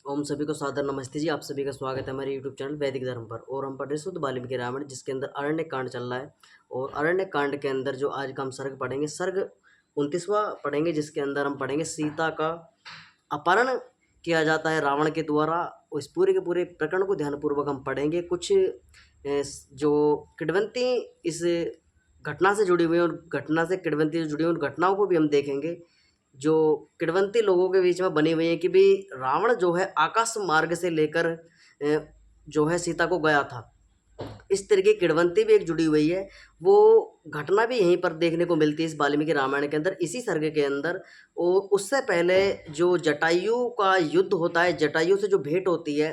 ओम सभी को सादर नमस्ते जी। आप सभी का स्वागत है हमारे यूट्यूब चैनल वैदिक धर्म पर। और हम पढ़ रहे शुद्ध वाल्मीकि रामायण, जिसके अंदर अरण्य कांड चल रहा है। और अरण्य कांड के अंदर जो आज का हम सर्ग पढ़ेंगे, सर्ग 29वां पढ़ेंगे, जिसके अंदर हम पढ़ेंगे सीता का अपहरण किया जाता है रावण के द्वारा। उस पूरे के पूरे प्रकरण को ध्यानपूर्वक हम पढ़ेंगे। कुछ जो किडवंती इस घटना से जुड़ी हुई है, और घटना से किडवंती से जुड़ी हुई उन घटनाओं को भी हम देखेंगे, जो किडवंती लोगों के बीच में बनी हुई है कि भाई रावण जो है आकाश मार्ग से लेकर जो है सीता को गया था। इस तरह की किडवंती भी एक जुड़ी हुई है। वो घटना भी यहीं पर देखने को मिलती है इस वाल्मीकि रामायण के अंदर, इसी सर्ग के अंदर। और उससे पहले जो जटायु का युद्ध होता है, जटायु से जो भेंट होती है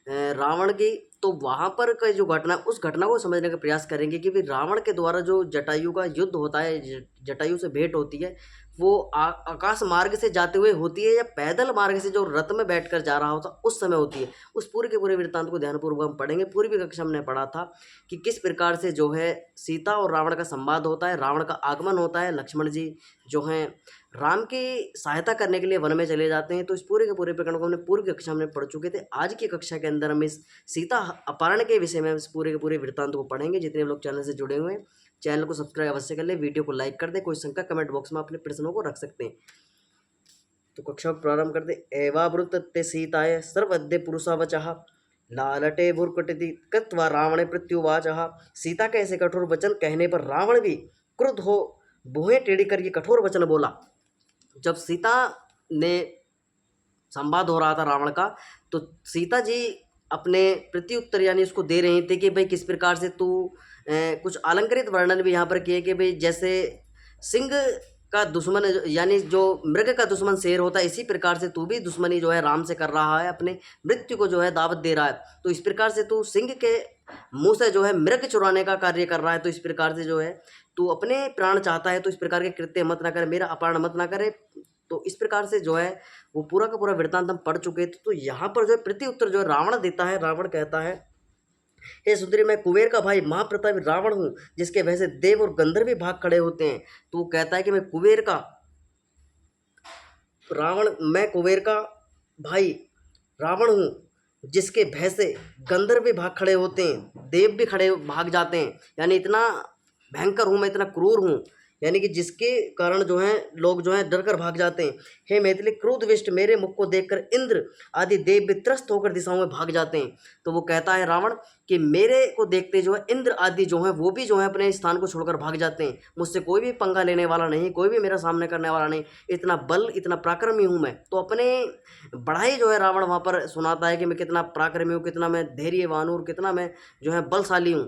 रावण की, तो वहाँ पर का जो घटना, उस घटना को समझने का प्रयास करेंगे कि भाई रावण के द्वारा जो जटायु का युद्ध होता है, जटायु से भेंट होती है, वो आकाश मार्ग से जाते हुए होती है या पैदल मार्ग से जो रथ में बैठकर जा रहा होता उस समय होती है। उस पूरे के पूरे वृत्तांत को ध्यानपूर्वक हम पढ़ेंगे। पूर्वी कक्षा हमने पढ़ा था कि किस प्रकार से जो है सीता और रावण का संवाद होता है, रावण का आगमन होता है, लक्ष्मण जी जो हैं राम की सहायता करने के लिए वन में चले जाते हैं। तो इस पूरे के पूरे प्रकरण को हमने पूर्व कक्षा में पढ़ चुके थे। आज की कक्षा के अंदर हम इस सीता अपहरण के विषय में इस पूरे के पूरे वृत्तांत को पढ़ेंगे। जितने लोग चैनल से जुड़े हुए हैं, चैनल को सब्सक्राइब अवश्य कर ले, वीडियो को लाइक कर दे। कोई शंका कमेंट बॉक्स में अपने प्रश्नों को रख सकते हैं। तो कक्षा प्रारंभ कर दे। एवावृत्ते सीताय सर्वद्य पुरुषावचः लालटे भुर्कुटति कृत्वा रावणे प्रत्युवाचः। सीता के ऐसे कठोर वचन कहने पर रावण भी क्रुद्ध हो भुहें टेढ़ी कर ये कठोर वचन बोला। जब सीता ने संवाद हो रहा था रावण का, तो सीता जी अपने प्रत्युत्तर यानी उसको दे रहे थे कि भाई किस प्रकार से तू कुछ अलंकृत वर्णन भी यहाँ पर किए कि भाई जैसे सिंह का दुश्मन यानी जो मृग का दुश्मन शेर होता है, इसी प्रकार से तू भी दुश्मनी जो है राम से कर रहा है, अपने मृत्यु को जो है दावत दे रहा है। तो इस प्रकार से तू सिंह के मुंह से जो है मृग चुराने का कार्य कर रहा है। तो इस प्रकार से जो है तू अपने प्राण चाहता है, तो इस प्रकार के कृत्य मत ना करे, मेरा अपहरण मत ना करे। तो इस प्रकार से जो है वो पूरा का पूरा वृत्तांत हम पढ़ चुके थे। तो यहाँ पर जो है प्रति उत्तर जो है रावण देता है। रावण कहता है, हे सुंदरी, मैं कुबेर का भाई महाप्रतापी रावण हूँ, जिसके वजह से देव और गंधर्व भी भाग खड़े होते हैं। तो वो कहता है कि मैं कुबेर का मैं कुबेर का भाई रावण हूँ, जिसके भय से गंधर्व भी भाग खड़े होते हैं, देव भी खड़े भाग जाते हैं। यानी इतना भयंकर हूँ मैं, इतना क्रूर हूँ, यानी कि जिसके कारण जो है लोग जो है डर कर भाग जाते हैं। हे मैथिली, क्रोधविष्ट मेरे मुख को देखकर इंद्र आदि देव भी त्रस्त होकर दिशाओं में भाग जाते हैं। तो वो कहता है रावण कि मेरे को देखते जो है इंद्र आदि जो है वो भी जो है अपने स्थान को छोड़कर भाग जाते हैं। मुझसे कोई भी पंगा लेने वाला नहीं, कोई भी मेरा सामने करने वाला नहीं, इतना बल इतना पराक्रमी हूँ मैं। तो अपने बढ़ाई जो है रावण वहाँ पर सुनाता है कि मैं कितना पराक्रमी हूँ, कितना मैं धैर्यवान हूँ, कितना मैं जो है बलशाली हूँ।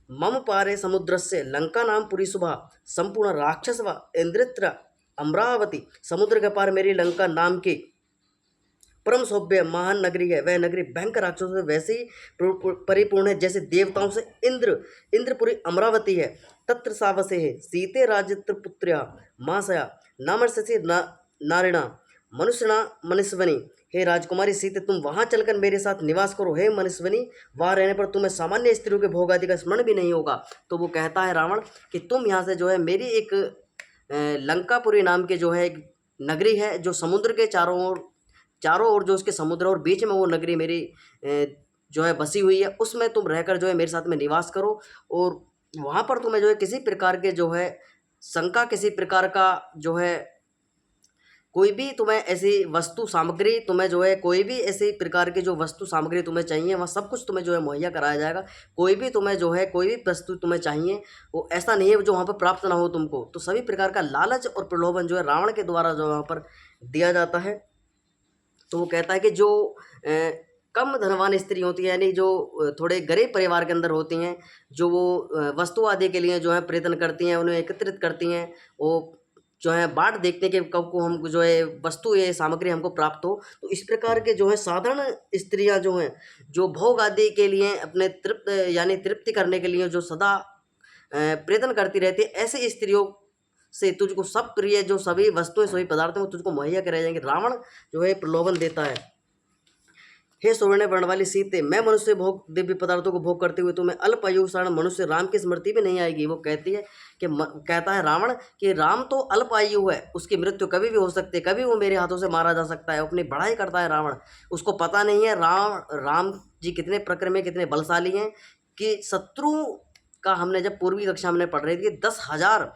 मम पारे समुद्रस्य लंका नाम पुरी सुभा संपूर्ण राक्षस व इंद्रित्र अमरावती। समुद्र के पार मेरी लंका नाम की परम सौभ्य महान नगरी है। वह नगरी भयंकर राक्षसों से वैसे ही परिपूर्ण है जैसे देवताओं से इंद्रपुरी अमरावती है। तत्र सावसे है सीते राजत्र पुत्र्या मासया नामर्षसि नारिणा मनुष्यणा मनुष्यवनी। हे राजकुमारी सीते, तुम वहाँ चलकर मेरे साथ निवास करो। हे मनुष्यवनी, वहाँ रहने पर तुम्हें सामान्य स्त्रियों के भोग आदि का स्मरण भी नहीं होगा। तो वो कहता है रावण कि तुम यहाँ से जो है मेरी एक लंकापुरी नाम के जो है एक नगरी है, जो समुद्र के चारों ओर जो उसके समुद्र और बीच में वो नगरी मेरी जो है बसी हुई है, उसमें तुम रहकर जो है मेरे साथ में निवास करो। और वहाँ पर तुम्हें जो है किसी प्रकार के जो है शंका, किसी प्रकार का जो है कोई भी तुम्हें ऐसी वस्तु सामग्री, तुम्हें जो है कोई भी ऐसी प्रकार की जो वस्तु सामग्री तुम्हें चाहिए, वहाँ सब कुछ तुम्हें जो है मुहैया कराया जाएगा। कोई भी तुम्हें जो है कोई भी वस्तु तुम्हें चाहिए, वो ऐसा नहीं है जो वहाँ पर प्राप्त ना हो तुमको। तो सभी प्रकार का लालच और प्रलोभन जो है रावण के द्वारा जो वहाँ पर दिया जाता है। तो वो कहता है कि जो कम धनवान स्त्री होती है, यानी जो थोड़े गरीब परिवार के अंदर होती हैं, जो वो वस्तु आदि के लिए जो है प्रयत्न करती हैं, उन्हें एकत्रित करती हैं, वो जो है बाट देखते हैं कि कब को हम जो है वस्तु ये सामग्री हमको प्राप्त हो। तो इस प्रकार के जो है साधारण स्त्रियां जो हैं, जो भोग आदि के लिए अपने तृप्ति करने के लिए जो सदा प्रयत्न करती रहती है, ऐसे स्त्रियों से तुझको सब प्रिय जो सभी वस्तुएं, सभी पदार्थ हैं, वो तुझको मुहैया कराए जाएंगे। रावण जो है प्रलोभन देता है। हे सुवर्ण वर्ण वाली सीते, मैं मनुष्य भोग दिव्य पदार्थों को भोग करते हुए तुम्हें अल्पायु सारण मनुष्य राम की स्मृति भी नहीं आएगी। वो कहती है कि कहता है रावण कि राम तो अल्पायु है, उसकी मृत्यु कभी भी हो सकती है, कभी वो मेरे हाथों से मारा जा सकता है। अपनी बढ़ाई करता है रावण। उसको पता नहीं है राम जी कितने प्रकृति में कितने बलशाली हैं कि शत्रु का, हमने जब पूर्वी कक्षा हमने पढ़ रही थी, 10,000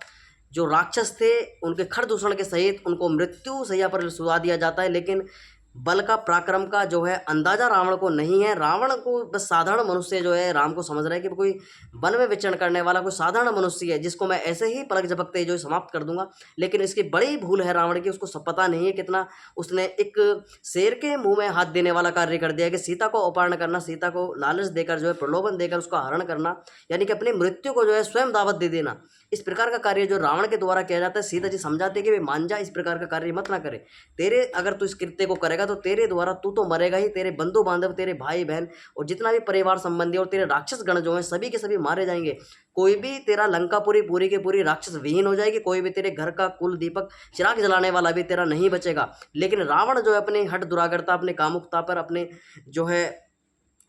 जो राक्षस थे उनके खर दूषण के सहित उनको मृत्यु सैया पर सुला दिया जाता है, लेकिन बल का पराक्रम का जो है अंदाजा रावण को नहीं है। रावण को बस साधारण मनुष्य जो है राम को समझ रहा है कि कोई वन में विचरण करने वाला कोई साधारण मनुष्य है जिसको मैं ऐसे ही पलक झपकते जो समाप्त कर दूंगा। लेकिन इसकी बड़ी भूल है रावण की, उसको सब पता नहीं है कितना उसने एक शेर के मुंह में हाथ देने वाला कार्य कर दिया कि सीता को अपहरण करना, सीता को लालच देकर जो है प्रलोभन देकर उसका हरण करना, यानी कि अपनी मृत्यु को जो है स्वयं दावत दे देना। इस प्रकार का कार्य जो रावण के द्वारा किया जाता है, सीता जी समझाते कि वे मान जा, इस प्रकार का कार्य मत ना करे। तेरे अगर तू इस कृत्य को करेगा तो तेरे द्वारा तू तो मरेगा ही, तेरे बंधु बांधव, तेरे भाई बहन और जितना भी परिवार संबंधी और तेरे राक्षस गण जो हैं सभी के सभी मारे जाएंगे। कोई भी तेरा लंकापुरी पूरी की पूरी राक्षस विहीन हो जाएगी, कोई भी तेरे घर का कुल दीपक चिराग जलाने वाला भी तेरा नहीं बचेगा। लेकिन रावण जो है अपनी हठ दुरागरता, अपने कामुकता पर अपने जो है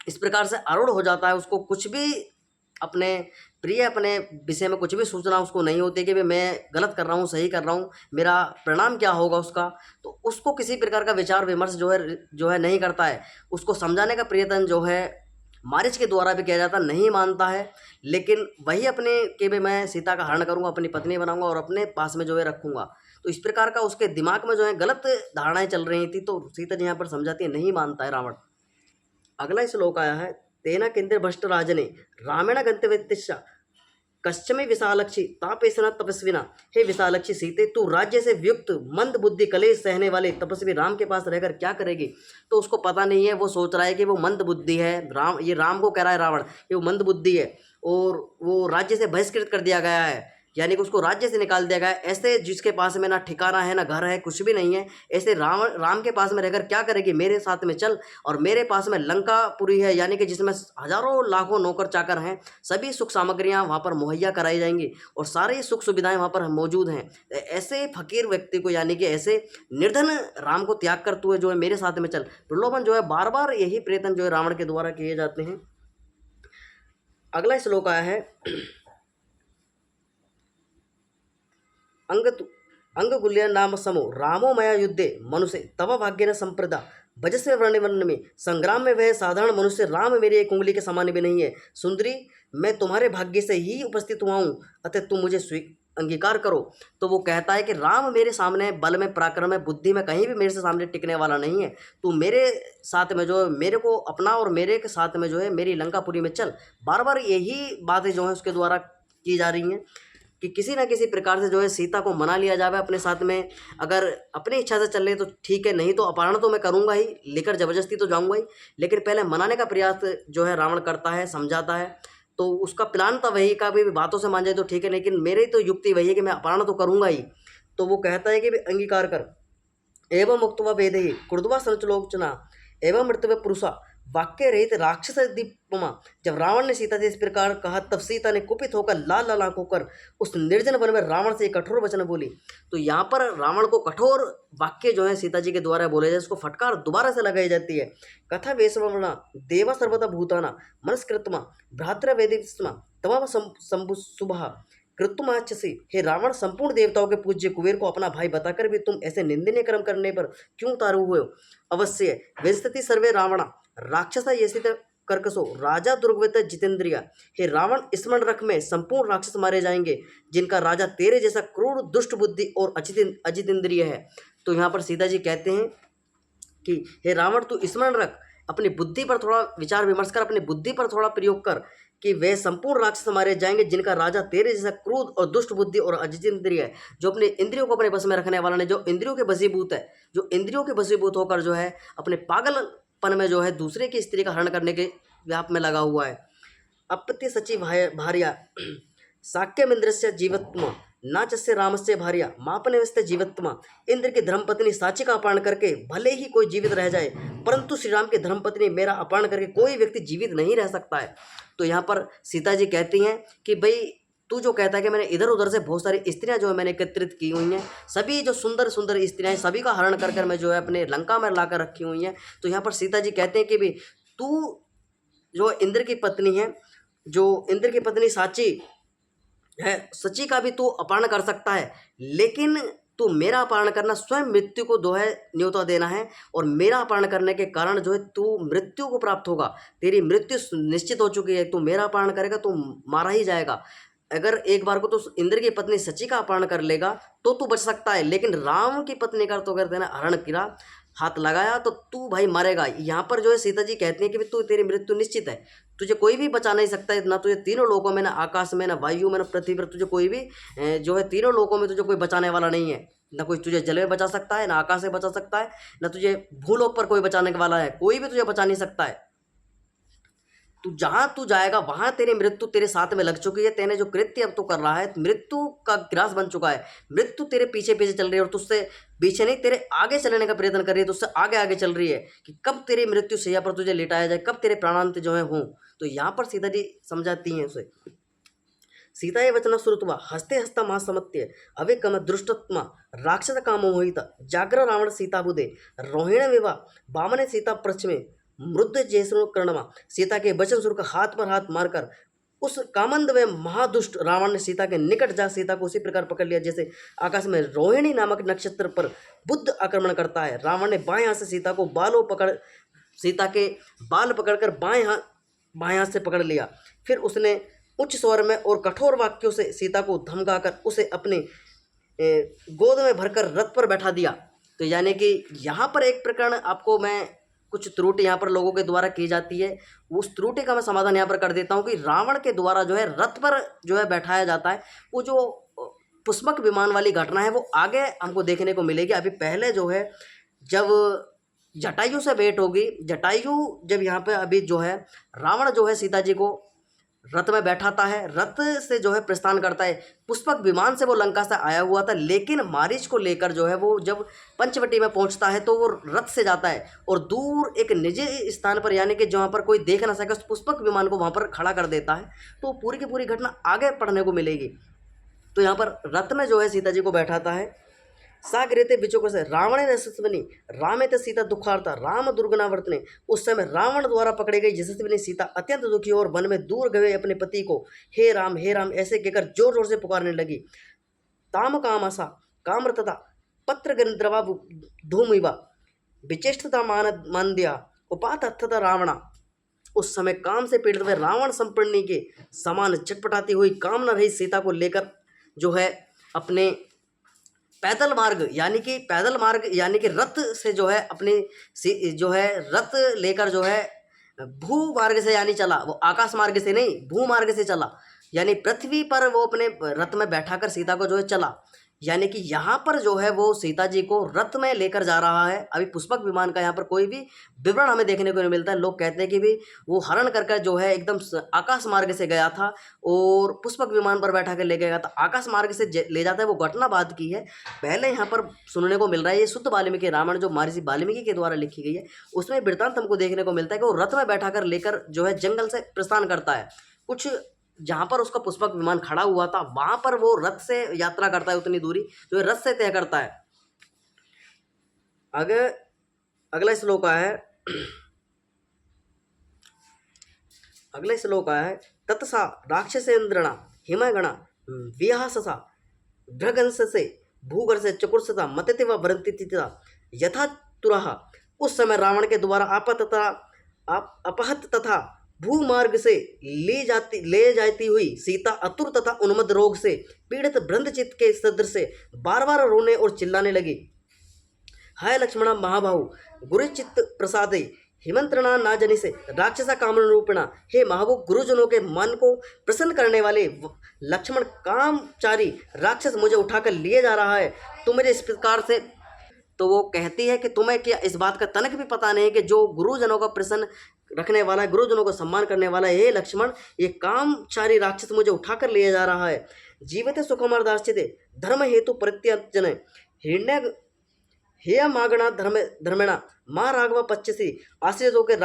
इस प्रकार से आरूढ़ हो जाता है, उसको कुछ भी अपने प्रिय अपने विषय में कुछ भी सूचना उसको नहीं होती कि भाई मैं गलत कर रहा हूँ, सही कर रहा हूँ, मेरा परिणाम क्या होगा उसका। तो उसको किसी प्रकार का विचार विमर्श जो है नहीं करता है। उसको समझाने का प्रयत्न जो है मारीच के द्वारा भी किया जाता, नहीं मानता है। लेकिन वही अपने कि भाई मैं सीता का हरण करूँगा, अपनी पत्नी बनाऊंगा और अपने पास में जो है रखूँगा। तो इस प्रकार का उसके दिमाग में जो है गलत धारणाएं चल रही थी। तो सीता जी यहाँ पर समझाती है, नहीं मानता है रावण। अगला श्लोक आया है, तेना केंद्र भ्रष्ट राजने रामेण गंतव्यतिश्च कश्चमे विशालक्षी तापेशना तपस्विना। हे विशालक्षी सीते, तू राज्य से वियुक्त मंद बुद्धि कलेश सहने वाले तपस्वी राम के पास रहकर क्या करेगी। तो उसको पता नहीं है, वो सोच रहा है कि वो मंद बुद्धि है। ये राम को कह रहा है रावण कि वो मंद बुद्धि है और वो राज्य से बहिष्कृत कर दिया गया है, यानी कि उसको राज्य से निकाल दिया गया है। ऐसे जिसके पास में ना ठिकाना है, ना घर है, कुछ भी नहीं है, ऐसे राम के पास में रहकर क्या करेगी। मेरे साथ में चल, और मेरे पास में लंकापुरी है, यानी कि जिसमें हजारों लाखों नौकर चाकर हैं, सभी सुख सामग्रियां वहाँ पर मुहैया कराई जाएंगी और सारी सुख सुविधाएं वहाँ पर मौजूद हैं। ऐसे फकीर व्यक्ति को, यानी कि ऐसे निर्धन राम को त्याग कर तू जो है मेरे साथ में चल। प्रलोभन जो है बार बार यही प्रयत्न जो है रावण के द्वारा किए जाते हैं। अगला श्लोक आया है, अंगुल्य नाम समो रामो मया युद्धे मनुष्य तव भाग्य न संप्रदा भजस्व वर्ण में। संग्राम में वह साधारण मनुष्य राम मेरी एक उंगली के समान भी नहीं है। सुंदरी, मैं तुम्हारे भाग्य से ही उपस्थित हुआ हूँ, अतः तुम मुझे अंगीकार करो। तो वो कहता है कि राम मेरे सामने बल में, पराक्रम में, बुद्धि में कहीं भी मेरे से सामने टिकने वाला नहीं है। तू मेरे साथ में जो है मेरे को अपना और मेरे के साथ में जो है मेरी लंकापुरी में चल। बार बार यही बातें जो है उसके द्वारा की जा रही हैं कि किसी ना किसी प्रकार से जो है सीता को मना लिया जावे अपने साथ में। अगर अपनी इच्छा से चल रहे तो ठीक है, नहीं तो अपहरण तो मैं करूंगा ही, लेकर जबरदस्ती तो जाऊंगा ही। लेकिन पहले मनाने का प्रयास जो है रावण करता है, समझाता है। तो उसका प्लान था वही का भी बातों से मान जाए तो ठीक है, लेकिन मेरी तो युक्ति वही है कि मैं अपहरण तो करूंगा ही। तो वो कहता है कि अंगीकार कर। एवं मुक्तवा वेद ही कुर्दवा संचलोचना एवं मृत्यु पुरुषा वाक्य रहित राक्षस दीपमा। जब रावण ने सीता से इस प्रकार कहा तब सीता ने कुपित होकर लाल लाल आंख होकर उस निर्जन वन में रावण से कठोर वचन बोली। तो यहाँ पर रावण को कठोर वाक्य जो है सीता जी के द्वारा बोले जाए, उसको फटकार दोबारा से लगाई जाती है। कथा वेशवर्ण देवा सर्वदा भूताना मनस्कृतमा भ्रातृ वेदिस्मा तमाम शुभ कृतुमाचसी। हे रावण, संपूर्ण देवताओं के पूज्य कुबेर को अपना भाई बताकर भी तुम ऐसे निंदनीय कर्म करने पर क्यों उतारू हुए हो। अवश्य वेदस्ति सर्वे रावणा राक्षसा येसित कर्कशो राजा दुर्गवित जितेंद्रिया। हे रावण, स्मरण रख में संपूर्ण राक्षस मारे जाएंगे जिनका राजा तेरे जैसा क्रूर, दुष्ट बुद्धि और अजितेंद्रिय है। तो यहाँ पर सीता जी कहते हैं कि हे रावण, तू स्मरण रख, अपनी बुद्धि पर थोड़ा विचार विमर्श कर, अपनी बुद्धि पर थोड़ा प्रयोग कर कि वे संपूर्ण राक्षस मारे जाएंगे जिनका राजा तेरे जैसा क्रोध और दुष्ट बुद्धि और अजितेंद्रिय है, जो अपने इंद्रियों को अपने बस में रखने वाला नहीं, जो इंद्रियों के वशीभूत है, जो इंद्रियों के वशीभूत होकर जो है अपने पागलपन में जो है दूसरे की स्त्री का हरण करने के व्याप में लगा हुआ है। अपत्य सची भार्या साक्यमिंद्र से जीवत्मा नाचस्य रामस्य भार्या मापने वस्ते जीवत्मा। इंद्र की धर्मपत्नी साची का अपहरण करके भले ही कोई जीवित रह जाए, परंतु श्री राम की धर्मपत्नी मेरा अपहरण करके कोई व्यक्ति जीवित नहीं रह सकता है। तो यहाँ पर सीता जी कहती हैं कि भाई तू जो कहता है कि मैंने इधर उधर से बहुत सारी स्त्रियां जो है मैंने एकत्रित की हुई हैं, सभी जो सुंदर सुंदर स्त्रियां हैं सभी का हरण कर कर मैं जो है अपने लंका में लाकर रखी हुई हैं। तो यहाँ पर सीता जी कहते हैं कि भी तू जो इंद्र की पत्नी है, जो इंद्र की पत्नी साची है, सची का भी तू अपहरण कर सकता है, लेकिन तू मेरा अपहरण करना स्वयं मृत्यु को जो है न्योता देना है, और मेरा अपहरण करने के कारण जो है तू मृत्यु को प्राप्त होगा। तेरी मृत्यु निश्चित हो चुकी है, तू मेरा अपहरण करेगा तो मारा ही जाएगा। अगर एक बार को तो इंद्र की पत्नी सची का अपहरण कर लेगा तो तू बच सकता है, लेकिन राम की पत्नी का तो अगर तेने हरण किया, हाथ लगाया, तो तू भाई मरेगा। यहाँ पर जो है सीता जी कहती हैं कि तू तेरी मृत्यु निश्चित है, तुझे कोई भी बचा नहीं सकता है, ना तुझे तीनों लोकों में, ना आकाश में, ना वायु में, ना पृथ्वी पर, तुझे कोई भी जो है तीनों लोकों में तुझे कोई बचाने वाला नहीं है। ना कोई तुझे जल में बचा सकता है, ना आकाश से बचा सकता है, ना तुझे भूलोक पर कोई बचाने वाला है, कोई भी तुझे बचा नहीं सकता है। तू जहां तू जाएगा वहां तेरी मृत्यु तेरे साथ में लग चुकी है। तेने जो कृत्य अब तू कर रहा है मृत्यु का ग्रास बन चुका है, मृत्यु तेरे पीछे पीछे चल रही है, और तुझसे पीछे नहीं तेरे आगे चलने का प्रयत्न कर रही है, तुझसे आगे आगे चल रही है कि कब तेरी मृत्यु शैया पर तुझे लिटाया जाए, कब तेरे प्राणांत जो है हों। तो यहाँ पर सीता जी समझाती हैं उसे। सीता ये वचन श्रुत्वा हस्ते हस्ता महासमत्य अविकम दृष्टत्मा राक्षस कामो मोहित जाग्र रावण सीता बुधे रोहिण विवाह वामने सीता प्रश्मे मृद जैसनो कर्णमा। सीता के वचन सुनकर हाथ पर हाथ मारकर उस कामंद व महादुष्ट रावण ने सीता के निकट जा सीता को उसी प्रकार पकड़ लिया जैसे आकाश में रोहिणी नामक नक्षत्र पर बुद्ध आक्रमण करता है। रावण ने बाएं हाथ से सीता के बाल पकड़कर बाएं हाथ से पकड़ लिया। फिर उसने उच्च स्वर में और कठोर वाक्यों से सीता को धमकाकर उसे अपने गोद में भरकर रथ पर बैठा दिया। तो यानी कि यहाँ पर एक प्रकरण आपको मैं कुछ त्रुटि यहाँ पर लोगों के द्वारा की जाती है, उस त्रुटि का मैं समाधान यहाँ पर कर देता हूँ कि रावण के द्वारा जो है रथ पर जो है बैठाया जाता है, वो जो पुष्पक विमान वाली घटना है वो आगे हमको देखने को मिलेगी। अभी पहले जो है जब जटायु से भेंट होगी, जटायु जब यहाँ पे अभी जो है रावण जो है सीता जी को रथ में बैठाता है, रथ से जो है प्रस्थान करता है। पुष्पक विमान से वो लंका से आया हुआ था, लेकिन मारीच को लेकर जो है वो जब पंचवटी में पहुंचता है तो वो रथ से जाता है और दूर एक निजी स्थान पर, यानी कि जहाँ पर कोई देख ना सके, उस पुष्पक विमान को वहाँ पर खड़ा कर देता है। तो पूरी की पूरी घटना आगे पढ़ने को मिलेगी। तो यहाँ पर रथ में जो है सीता जी को बैठाता है। सागरेते बिचों से रावण यशस्विनी रामे ते सीता दुखार्ता राम दुर्गनावर्तने। उस समय रावण द्वारा पकड़ी गई यशस्विनी सीता अत्यंत दुखी और वन में दूर गए अपने पति को हे राम ऐसे कहकर जोर जोर से पुकारने लगी। ताम कामसा कामृतता पत्र गंद्रवा धूमिवा विचेष्टता मान दिया उपात अर्थता रावणा। उस समय काम से पीड़ित हुए रावण संपन्नी के समान चटपटाती हुई कामना रही सीता को लेकर जो है अपने पैदल मार्ग यानी कि रथ से जो है अपनी जो है रथ लेकर जो है भू मार्ग से यानी चला, वो आकाश मार्ग से नहीं भू मार्ग से चला, यानी पृथ्वी पर वो अपने रथ में बैठाकर सीता को जो है चला। यानी कि यहाँ पर जो है वो सीता जी को रथ में लेकर जा रहा है। अभी पुष्पक विमान का यहाँ पर कोई भी विवरण हमें देखने को नहीं मिलता है। लोग कहते हैं कि भी वो हरण कर जो है एकदम आकाश मार्ग से गया था और पुष्पक विमान पर बैठा कर ले गया था, आकाश मार्ग से ले जाता है, वो घटना बाद की है। पहले यहाँ पर सुनने को मिल रहा है ये शुद्ध वाल्मीकि रामायण जो महर्षि वाल्मीकि के द्वारा लिखी गई है, उसमें वृत्तांत हमको देखने को मिलता है कि वो रथ में बैठा कर लेकर जो है जंगल से प्रस्थान करता है। कुछ जहाँ पर उसका पुष्पक विमान खड़ा हुआ था वहां पर वो रथ से यात्रा करता है, उतनी दूरी जो रथ से तय करता है। आगे अगला श्लोक है तत्सा राक्षसेन्द्रणा हिमगणा विहाससा भ्रगंस से भूगर से चकुर्सता मतते व वरंतिता यथा तुरहा। उस समय रावण के द्वारा अपहत तथा भूमार्ग से ले जाती हुई सीता अतुर तथा उन्मद रोग से पीड़ित ब्रह्मचित्त के सदृश से बार बार रोने और चिल्लाने लगी। हाय लक्ष्मणा महाबाहु गुरुचित्त प्रसादे हिमंत्रणा ना जनि से राक्षसा कामन रूपणा। हे महाबू गुरुजनों के मन को प्रसन्न करने वाले लक्ष्मण, कामचारी राक्षस मुझे उठाकर लिए जा रहा है, तुम मेरे इस प्रकार से। तो वो कहती है कि तुम्हें क्या इस बात का तनक भी पता नहीं कि जो गुरुजनों का प्रसन्न रखने वाला है, गुरुजनों को सम्मान करने वाला है, हे लक्ष्मण ये कामचारी राक्षस मुझे उठाकर लिए जा रहा है। जीवित सुखमर्दाश्चिते धर्म हेतु प्रत्यजन हिरण्य हे मागणा धर्मेणा माँ राघव पच्चसी। आश्रित होकर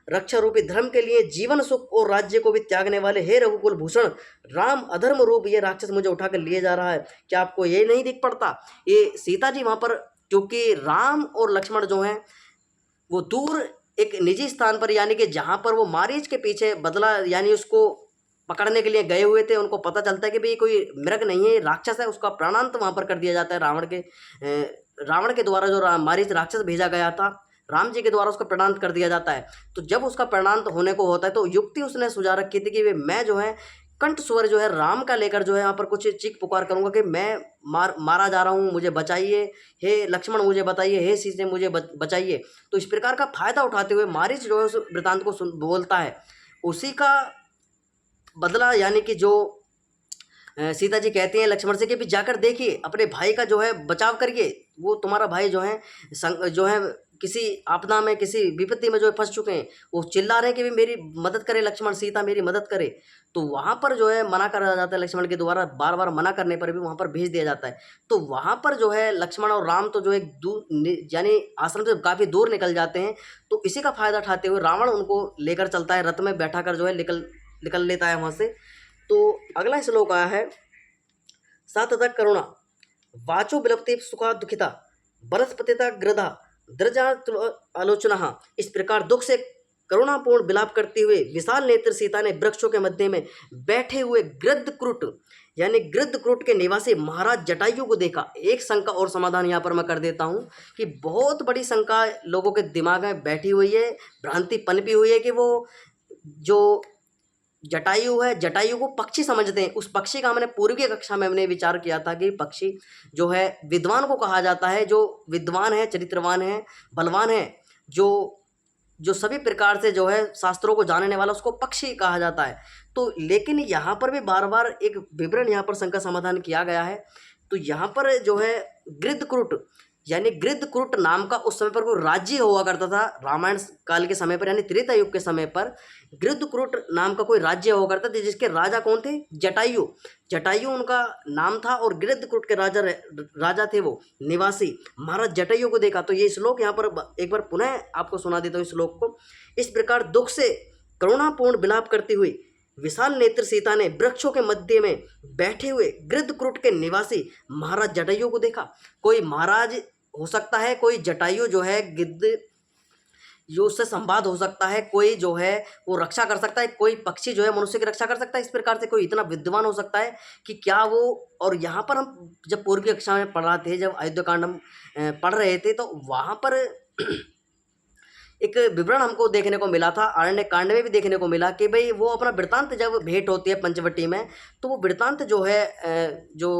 रक्षा रूपी धर्म के लिए जीवन सुख और राज्य को भी त्यागने वाले हे रघुकुल भूषण राम अधर्म रूप ये राक्षस मुझे उठाकर लिए जा रहा है, क्या आपको ये नहीं दिख पड़ता? ये सीता जी वहाँ पर, क्योंकि राम और लक्ष्मण जो हैं वो दूर एक निजी स्थान पर, यानी कि जहाँ पर वो मारीच के पीछे बदला यानी उसको पकड़ने के लिए गए हुए थे, उनको पता चलता है कि भाई कोई मृग नहीं है, राक्षस है, उसका प्राणांत वहाँ पर कर दिया जाता है रावण के द्वारा। जो मारीच राक्षस भेजा गया था राम जी के द्वारा, उसका प्राणांत कर दिया जाता है। तो जब उसका प्राणांत होने को होता है तो युक्ति उसने सुझा रखी थी कि वे मैं जो है कंठ स्वर जो है राम का लेकर जो है यहाँ पर कुछ चीख पुकार करूंगा कि मैं मारा जा रहा हूँ, मुझे बचाइए, हे लक्ष्मण मुझे बताइए, हे सीते मुझे बचाइए। तो इस प्रकार का फायदा उठाते हुए मारीच जो है उस वृतांत को बोलता है। उसी का बदला यानी कि जो सीता जी कहती हैं लक्ष्मण से कि भी जाकर देखिए, अपने भाई का जो है बचाव करिए, वो तुम्हारा भाई जो है किसी आपदा में, किसी विपत्ति में जो है फंस चुके हैं, वो चिल्ला रहे हैं कि भी मेरी मदद करे लक्ष्मण, सीता मेरी मदद करे। तो वहाँ पर जो है मना करा जाता है लक्ष्मण के द्वारा, बार बार मना करने पर भी वहाँ पर भेज दिया जाता है। तो वहाँ पर जो है लक्ष्मण और राम तो जो एक दूर यानी आश्रम से काफ़ी दूर निकल जाते हैं। तो इसी का फायदा उठाते हुए रावण उनको लेकर चलता है, रथ में बैठा कर जो है निकल लेता है वहाँ से। तो अगला श्लोक आया है, सा तथा करुणा वाचो विलपते सुखा दुखिता बरसपतिता ग्रधा द्रजा आलोचना। इस प्रकार दुख से करुणापूर्ण विलाप करते हुए विशाल नेत्र सीता ने वृक्षों के मध्य में बैठे हुए गृद्धक्रूट यानी गृद्धक्रूट के निवासी महाराज जटायु को देखा। एक शंका और समाधान यहाँ पर मैं कर देता हूँ कि बहुत बड़ी शंका लोगों के दिमाग में बैठी हुई है, भ्रांति पनपी हुई है कि वो जो जटायु है, जटायु को पक्षी समझते हैं। उस पक्षी का हमने पूर्व की कक्षा में हमने विचार किया था कि पक्षी जो है विद्वान को कहा जाता है, जो विद्वान है, चरित्रवान है, बलवान है, जो सभी प्रकार से जो है शास्त्रों को जानने वाला, उसको पक्षी कहा जाता है। तो लेकिन यहाँ पर भी बार बार एक विवरण यहाँ पर शंका समाधान किया गया है। तो यहाँ पर जो है गृद्धक्रूट यानी गृद्धक्रूट नाम का उस समय पर कोई राज्य हुआ करता था, रामायण काल के समय पर यानी त्रेता युग के समय पर गृद्धक्रूट नाम का कोई राज्य हुआ करता था, जिसके राजा कौन थे? जटायु। जटायु उनका नाम था और गृद्धक्रूट के राजा थे वो निवासी महाराज जटायु को देखा। तो ये श्लोक यहाँ पर एक बार पुनः आपको सुना देता हूँ इस श्लोक को। इस प्रकार दुख से करुणापूर्ण विलाप करती हुई विशाल नेत्र सीता ने वृक्षों के मध्य में बैठे हुए गृद्धक्रूट के निवासी महाराज जटायु को देखा। कोई महाराज हो सकता है, कोई जटायु जो है गिद्ध जो उससे संवाद हो सकता है, कोई जो है वो रक्षा कर सकता है, कोई पक्षी जो है मनुष्य की रक्षा कर सकता है। इस प्रकार से कोई इतना विद्वान हो सकता है कि क्या वो। और यहाँ पर हम जब पूर्व की कक्षा में पढ़ रहे थे, जब अयोध्याकांड हम पढ़ रहे थे, तो वहाँ पर एक विवरण हमको देखने को मिला था, अरण्य कांड में भी देखने को मिला कि भाई वो अपना वृत्तांत जब भेंट होती है पंचवटी में, तो वो वृत्तांत जो है जो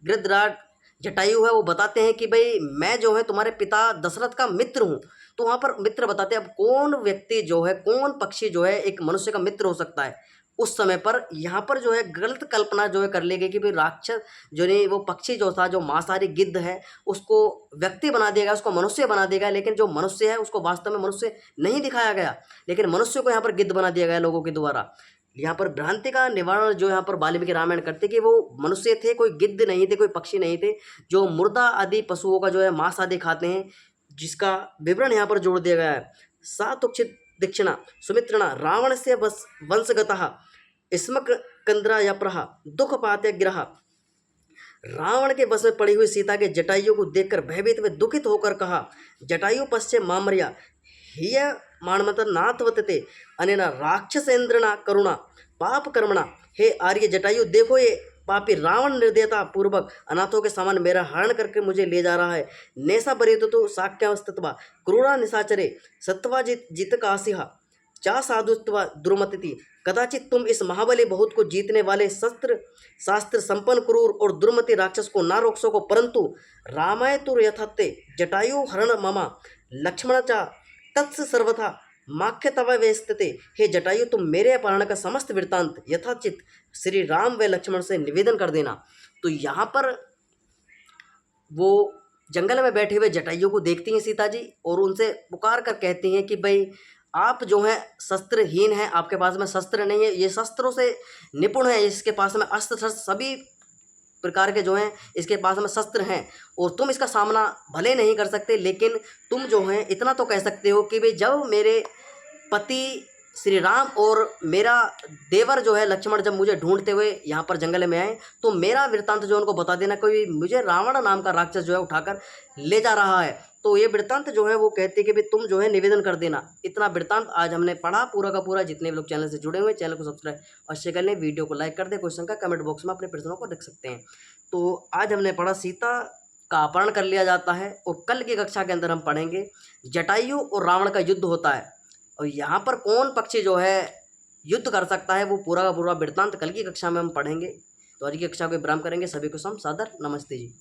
गृद्धराज जटायु है वो बताते हैं कि भाई मैं जो है तुम्हारे पिता दशरथ का मित्र हूँ। तो वहाँ पर मित्र बताते हैं। अब कौन व्यक्ति जो है, कौन पक्षी जो है एक मनुष्य का मित्र हो सकता है उस समय पर? यहाँ पर जो है गलत कल्पना जो है कर ली गई कि भाई राक्षस जो नहीं, वो पक्षी जो था, जो मांसाहारी गिद्ध है, उसको व्यक्ति बना देगा, उसको मनुष्य बना देगा। लेकिन जो मनुष्य है उसको वास्तव में मनुष्य नहीं दिखाया गया, लेकिन मनुष्य को यहाँ पर गिद्ध बना दिया गया लोगों के द्वारा। यहाँ पर भ्रांति का निवारण जो यहाँ पर वाल्मीकि रामायण करते कि वो मनुष्य थे, कोई गिद्ध नहीं थे, कोई पक्षी नहीं थे, जो मुर्दा आदि पशुओं का जो है मांस आदि खाते हैं, जिसका विवरण यहाँ पर जोड़ दिया गया है। सातुक्षित दीक्षिणा सुमित्रणा रावण से वंशगतः स्मक कंद्रा यप्रह दुख पाते ग्रह। रावण के बस में पड़ी हुई सीता के जटायु को देखकर भयभीत व दुखित होकर कहा, जटायु पश्चे मामर्या हिय मानमत नाथवतते अनेना राक्षसेन्द्रना करुणा पाप कर्मणा। हे आर्य जटायु, देखो ये पापी रावण निर्दयता पूर्वक अनाथों के समान मेरा हरण करके मुझे ले जा रहा है। नेसा बरितु साक्यावस्थित्वा क्रूरा निशाचरे सत्वा जित कासिहा चा साधुत्वा दुर्मति। कदाचित तुम इस महाबली बहुत को जीतने वाले शास्त्र संपन्न क्रूर और दुर्मति राक्षस को ना रोक सको, परंतु रामाय तुर यथाते जटायु हरण ममा लक्ष्मण चा तत्स सर्वथा माख्य तव वेस्तते। हे जटायु, तुम मेरे अपहरण का समस्त वृत्तांत यथाचित श्री राम व लक्ष्मण से निवेदन कर देना। तो यहाँ पर वो जंगल में बैठे हुए जटायु को देखती हैं सीता जी और उनसे पुकार कर कहती हैं कि भाई आप जो हैं शस्त्रहीन हैं, आपके पास में शस्त्र नहीं है, ये शस्त्रों से निपुण है, इसके पास में अस्त्र शस्त्र सभी प्रकार के जो हैं इसके पास में शस्त्र हैं, और तुम इसका सामना भले नहीं कर सकते, लेकिन तुम जो हैं इतना तो कह सकते हो कि भाई जब मेरे पति श्री राम और मेरा देवर जो है लक्ष्मण जब मुझे ढूंढते हुए यहाँ पर जंगल में आए, तो मेरा वृत्तांत जो उनको बता देना, कोई मुझे रावण नाम का राक्षस जो है उठाकर ले जा रहा है। तो ये वृत्तांत जो है वो कहते हैं कि भाई तुम जो है निवेदन कर देना। इतना वृत्तांत आज हमने पढ़ा पूरा का पूरा। जितने भी लोग चैनल से जुड़े हुए हैं, चैनल को सब्सक्राइब अवश्य कर लें, वीडियो को लाइक कर दें। क्वेश्चन का कमेंट बॉक्स में अपने प्रश्नों को रख सकते हैं। तो आज हमने पढ़ा सीता का अपहरण कर लिया जाता है, और कल की कक्षा के अंदर हम पढ़ेंगे जटायु और रावण का युद्ध होता है, और यहाँ पर कौन पक्षी जो है युद्ध कर सकता है, वो पूरा का पूरा वृत्तांत कल की कक्षा में हम पढ़ेंगे। तो आज की कक्षा को विराम करेंगे। सभी को सादर नमस्ते जी।